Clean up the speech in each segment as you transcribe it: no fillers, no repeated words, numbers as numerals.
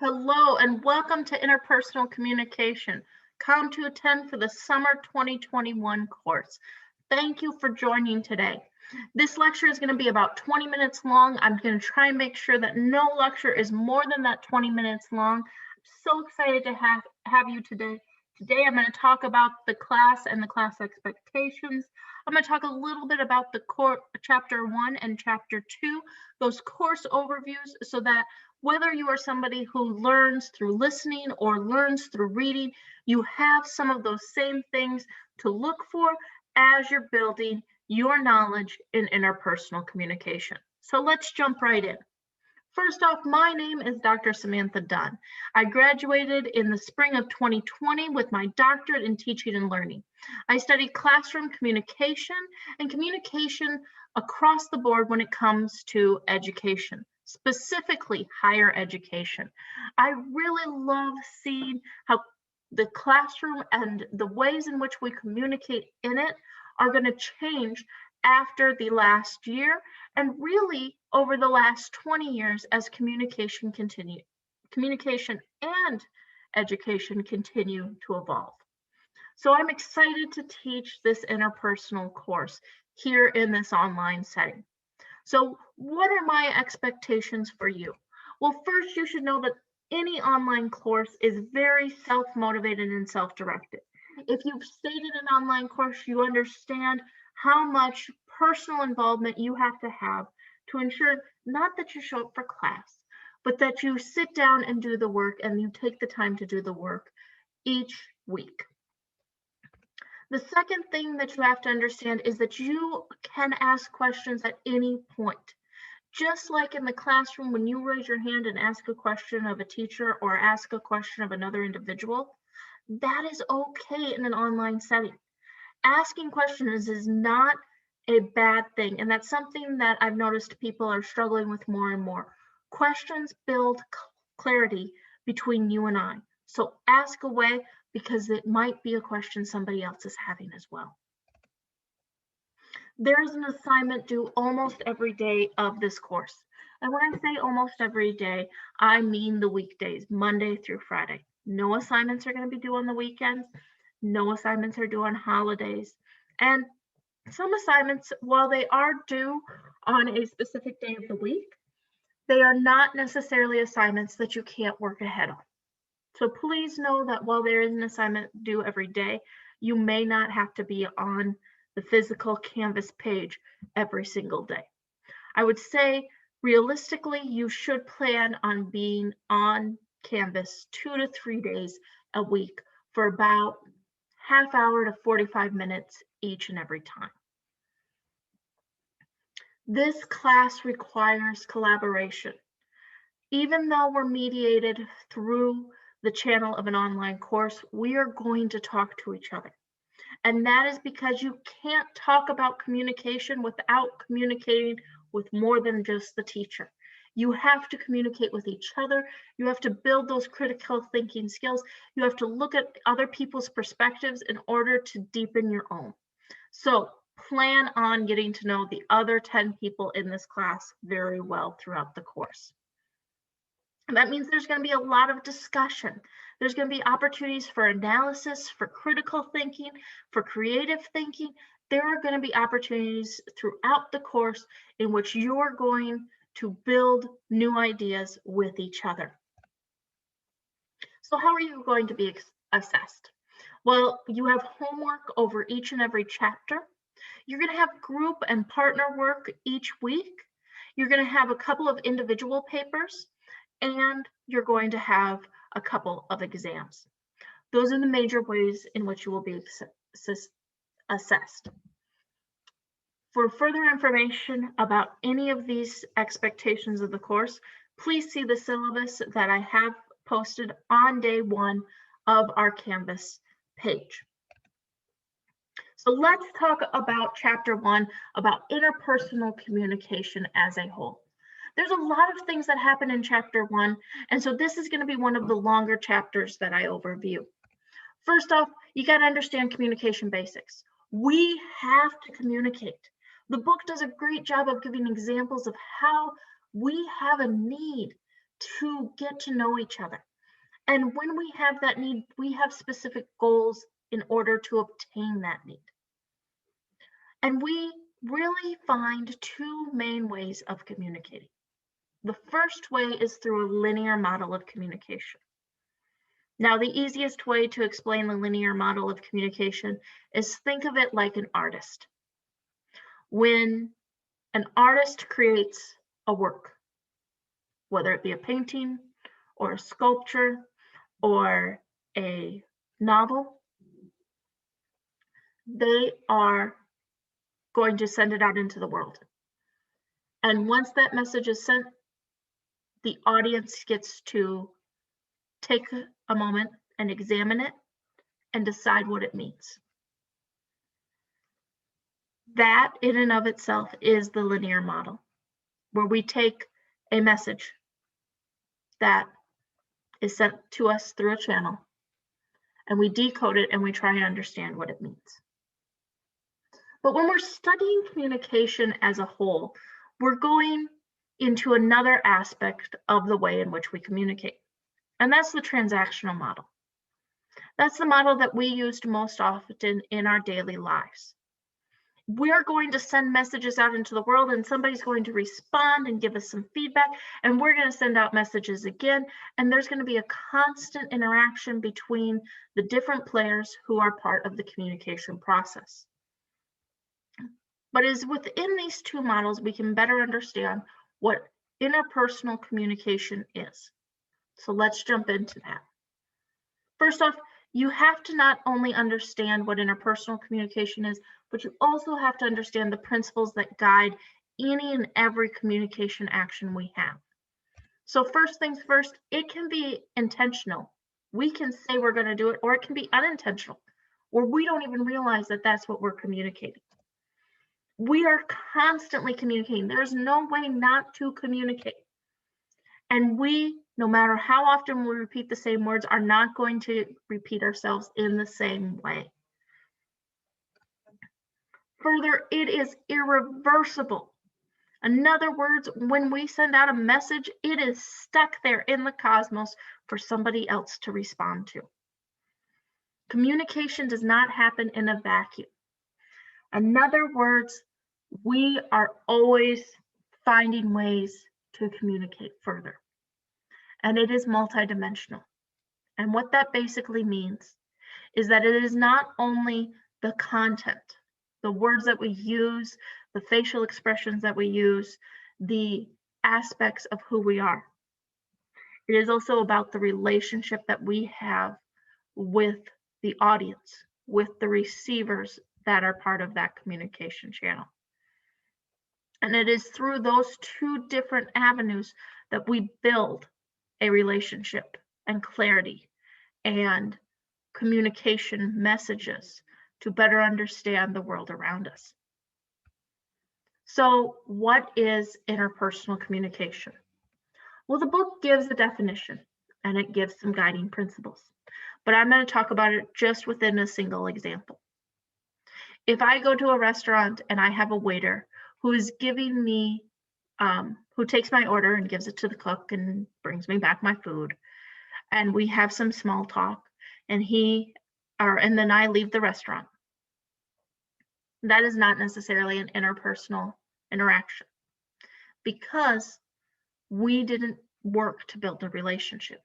Hello and welcome to Interpersonal Communication. Come to attend for the Summer 2021 course. Thank you for joining today. This lecture is going to be about 20 minutes long. I'm going to try and make sure that no lecture is more than that 20 minutes long. I'm so excited to have you today. Today I'm going to talk about the class and the class expectations. I'm going to talk a little bit about the chapter 1 and chapter 2, those course overviews, so that whether you are somebody who learns through listening or learns through reading, you have some of those same things to look for as you're building your knowledge in interpersonal communication. So let's jump right in. First off, my name is Dr. Samantha Dunn. I graduated in the spring of 2020 with my doctorate in teaching and learning. I studied classroom communication and communication across the board when it comes to education, specifically higher education. I really love seeing how the classroom and the ways in which we communicate in it are going to change after the last year and really over the last 20 years as communication and education continue to evolve. So I'm excited to teach this interpersonal course here in this online setting. So what are my expectations for you? Well, first you should know that any online course is very self-motivated and self-directed. If you've stated an online course, you understand how much personal involvement you have to ensure not that you show up for class, but that you sit down and do the work and you take the time to do the work each week. The second thing that you have to understand is that you can ask questions at any point. Just like in the classroom, when you raise your hand and ask a question of a teacher or ask a question of another individual, that is okay in an online setting. Asking questions is not a bad thing, and that's something that I've noticed people are struggling with more and more. Questions build clarity between you and I. So ask away because it might be a question somebody else is having as well. There's an assignment due almost every day of this course. And when I say almost every day, I mean the weekdays, Monday through Friday. No assignments are going to be due on the weekends. No assignments are due on holidays. And some assignments, while they are due on a specific day of the week, they are not necessarily assignments that you can't work ahead on. So please know that while there is an assignment due every day, you may not have to be on the physical Canvas page every single day. I would say realistically, you should plan on being on Canvas 2 to 3 days a week for about half hour to 45 minutes each and every time. This class requires collaboration. Even though we're mediated through the channel of an online course, we are going to talk to each other. And that is because you can't talk about communication without communicating with more than just the teacher. You have to communicate with each other. You have to build those critical thinking skills. You have to look at other people's perspectives in order to deepen your own. So plan on getting to know the other 10 people in this class very well throughout the course. And that means there's going to be a lot of discussion. There's going to be opportunities for analysis, for critical thinking, for creative thinking. There are going to be opportunities throughout the course in which you're going to build new ideas with each other. So how are you going to be assessed? Well, you have homework over each and every chapter. You're going to have group and partner work each week. You're going to have a couple of individual papers, and you're going to have a couple of exams. Those are the major ways in which you will be assessed. For further information about any of these expectations of the course, please see the syllabus that I have posted on day 1 of our Canvas page. So let's talk about chapter 1, about interpersonal communication as a whole. There's a lot of things that happen in chapter 1, and so this is going to be one of the longer chapters that I overview. First off, you got to understand communication basics. We have to communicate. The book does a great job of giving examples of how we have a need to get to know each other. And when we have that need, we have specific goals in order to obtain that need. And we really find two main ways of communicating. The first way is through a linear model of communication. Now, the easiest way to explain the linear model of communication is think of it like an artist. When an artist creates a work, whether it be a painting or a sculpture or a novel, they are going to send it out into the world. And once that message is sent, the audience gets to take a moment and examine it and decide what it means. That in and of itself is the linear model, where we take a message that is sent to us through a channel and we decode it and we try and understand what it means. But when we're studying communication as a whole, we're going into another aspect of the way in which we communicate, and that's the transactional model. That's the model that we used most often in our daily lives. We're going to send messages out into the world and somebody's going to respond and give us some feedback, and we're going to send out messages again, and there's going to be a constant interaction between the different players who are part of the communication process. But it's within these two models we can better understand what interpersonal communication is. So let's jump into that. First off, you have to not only understand what interpersonal communication is, but you also have to understand the principles that guide any and every communication action we have. So first things first, it can be intentional. We can say we're going to do it, or it can be unintentional, or we don't even realize that that's what we're communicating. We are constantly communicating. There's no way not to communicate. And we, no matter how often we repeat the same words, are not going to repeat ourselves in the same way. Further, it is irreversible. In other words, when we send out a message, it is stuck there in the cosmos for somebody else to respond to. Communication does not happen in a vacuum. In other words, we are always finding ways to communicate further. And it is multidimensional. And what that basically means is that it is not only the content, the words that we use, the facial expressions that we use, the aspects of who we are. It is also about the relationship that we have with the audience, with the receivers that are part of that communication channel. And it is through those two different avenues that we build a relationship and clarity and communication messages to better understand the world around us. So what is interpersonal communication? Well, the book gives a definition and it gives some guiding principles, but I'm going to talk about it just within a single example. If I go to a restaurant and I have a waiter who is giving me, who takes my order and gives it to the cook and brings me back my food, and we have some small talk, and then I leave the restaurant. That is not necessarily an interpersonal interaction because we didn't work to build a relationship.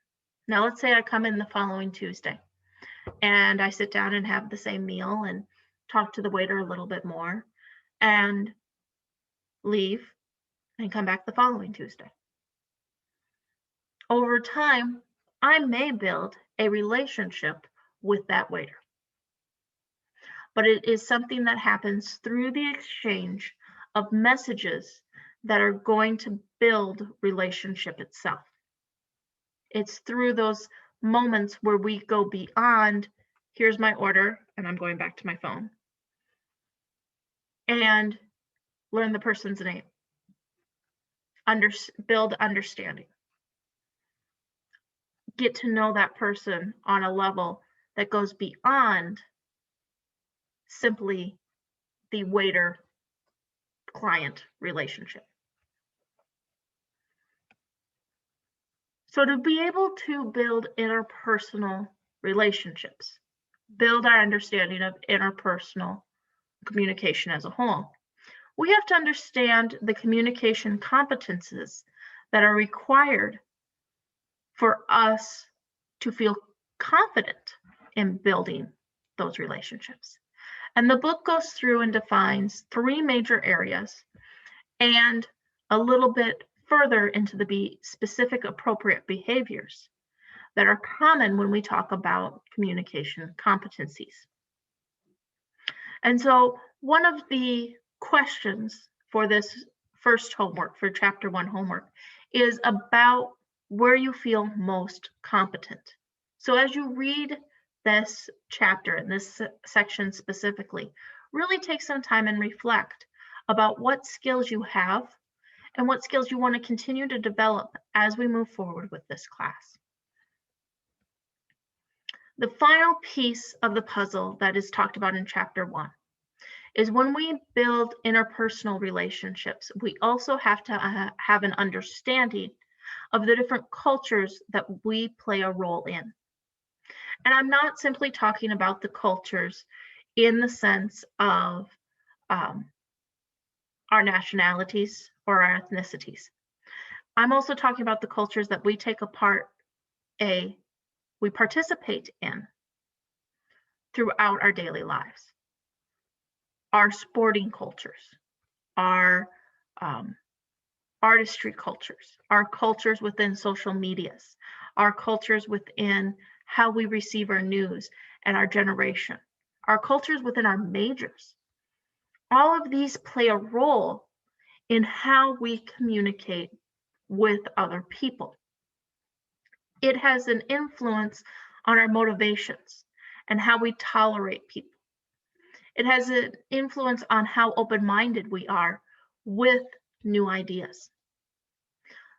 Now, let's say I come in the following Tuesday and I sit down and have the same meal and talk to the waiter a little bit more and leave and come back the following Tuesday. Over time, I may build a relationship with that waiter. But it is something that happens through the exchange of messages that are going to build relationship itself. It's through those moments where we go beyond, here's my order, and I'm going back to my phone, and learn the person's name, build understanding, get to know that person on a level that goes beyond simply the waiter-client relationship. So to be able to build interpersonal relationships, build our understanding of interpersonal communication as a whole, we have to understand the communication competences that are required for us to feel confident in building those relationships. And the book goes through and defines 3 major areas and a little bit further into the specific appropriate behaviors that are common when we talk about communication competencies. And so one of the questions for this first homework, for chapter 1 homework, is about where you feel most competent. So as you read this chapter and this section specifically, really take some time and reflect about what skills you have and what skills you want to continue to develop as we move forward with this class. The final piece of the puzzle that is talked about in chapter 1 is when we build interpersonal relationships, we also have to have an understanding of the different cultures that we play a role in. And I'm not simply talking about the cultures in the sense of our nationalities or our ethnicities. I'm also talking about the cultures that we we participate in throughout our daily lives. Our sporting cultures, our artistry cultures, our cultures within social medias, our cultures within how we receive our news and our generation, our cultures within our majors. All of these play a role in how we communicate with other people. It has an influence on our motivations and how we tolerate people. It has an influence on how open-minded we are with new ideas.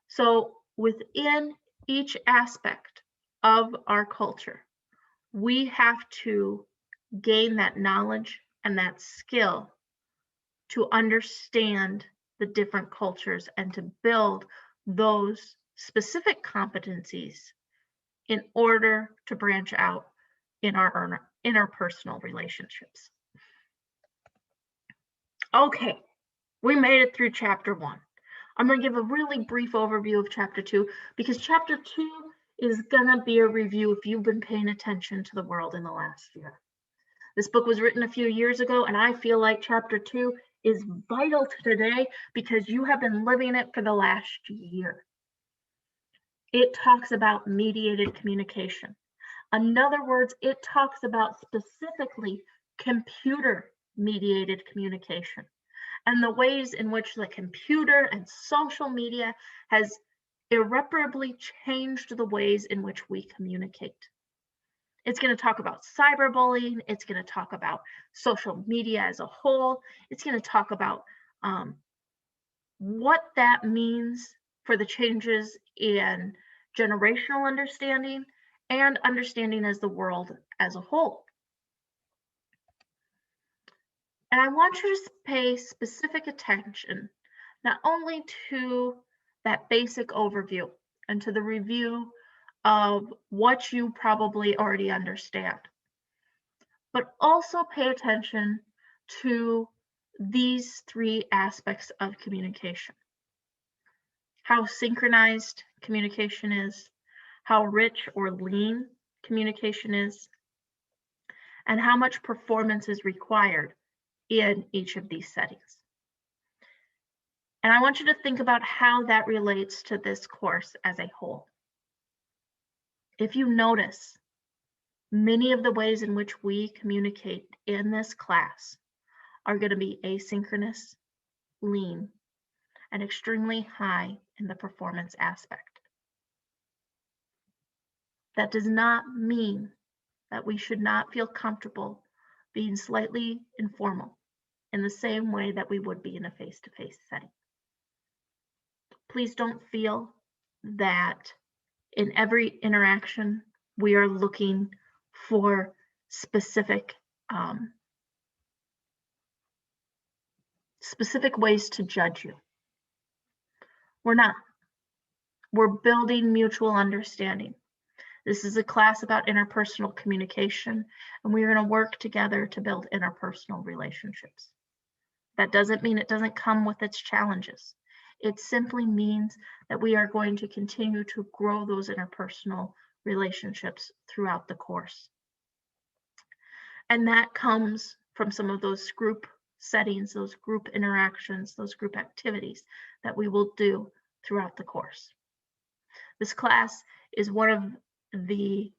So within each aspect of our culture, we have to gain that knowledge and that skill to understand the different cultures and to build those specific competencies in order to branch out in our interpersonal relationships. Okay, we made it through chapter 1. I'm going to give a really brief overview of chapter 2 because chapter 2 is going to be a review if you've been paying attention to the world in the last year. This book was written a few years ago, and I feel like chapter 2 is vital to today because you have been living it for the last year. It talks about mediated communication. In other words, it talks about specifically computer-mediated communication and the ways in which the computer and social media has irreparably changed the ways in which we communicate. It's going to talk about cyberbullying. It's going to talk about social media as a whole. It's going to talk about what that means for the changes in generational understanding and understanding as the world as a whole. And I want you to pay specific attention not only to that basic overview and to the review of what you probably already understand, but also pay attention to these 3 aspects of communication. How synchronized communication is, how rich or lean communication is, and how much performance is required in each of these settings. And I want you to think about how that relates to this course as a whole. If you notice, many of the ways in which we communicate in this class are going to be asynchronous, lean, and extremely high in the performance aspect. That does not mean that we should not feel comfortable being slightly informal in the same way that we would be in a face-to-face setting. Please don't feel that in every interaction we are looking for specific ways to judge you. We're not. We're building mutual understanding. This is a class about interpersonal communication, and we're going to work together to build interpersonal relationships. That doesn't mean it doesn't come with its challenges. It simply means that we are going to continue to grow those interpersonal relationships throughout the course. And that comes from some of those group settings, those group interactions, those group activities that we will do throughout the course. This class is one of the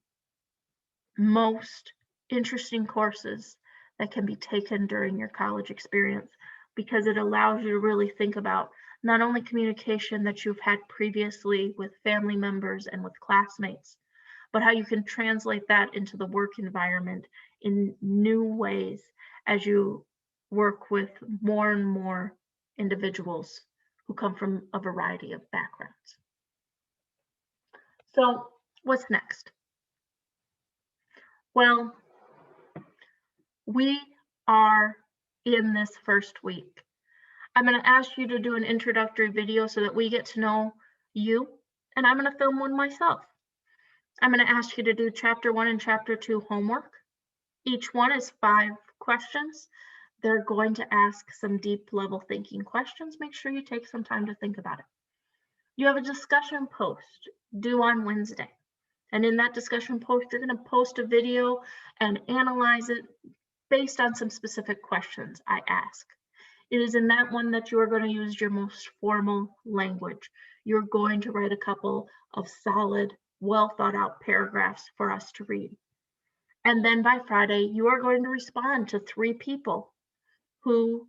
most interesting courses that can be taken during your college experience, because it allows you to really think about not only communication that you've had previously with family members and with classmates, but how you can translate that into the work environment in new ways as you work with more and more individuals who come from a variety of backgrounds. So what's next? Well, we are in this first week. I'm going to ask you to do an introductory video so that we get to know you, and I'm going to film one myself. I'm going to ask you to do chapter 1 and chapter 2 homework. Each one is 5 questions. They're going to ask some deep level thinking questions. Make sure you take some time to think about it. You have a discussion post due on Wednesday. And in that discussion post, you're going to post a video and analyze it based on some specific questions I ask. It is in that one that you are going to use your most formal language. You're going to write a couple of solid, well thought out paragraphs for us to read. And then by Friday, you are going to respond to 3 people who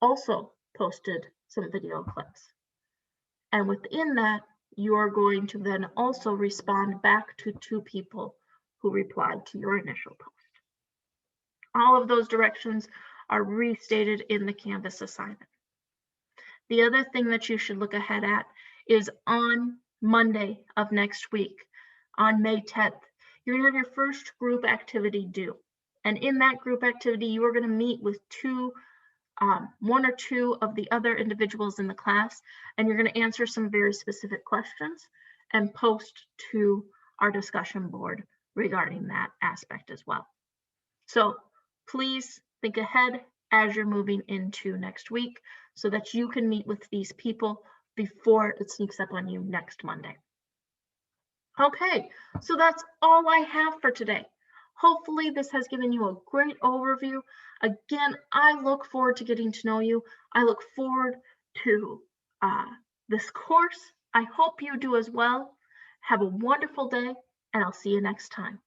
also posted some video clips. And within that, you are going to then also respond back to 2 people who replied to your initial post. All of those directions are restated in the Canvas assignment. The other thing that you should look ahead at is on Monday of next week, on May 10th, you're going to have your first group activity due. And in that group activity, you are going to meet with 1 or 2 of the other individuals in the class, and you're going to answer some very specific questions and post to our discussion board regarding that aspect as well. So please think ahead as you're moving into next week so that you can meet with these people before it sneaks up on you next Monday. Okay, so that's all I have for today. Hopefully this has given you a great overview. Again, I look forward to getting to know you. I look forward to this course. I hope you do as well. Have a wonderful day, and I'll see you next time.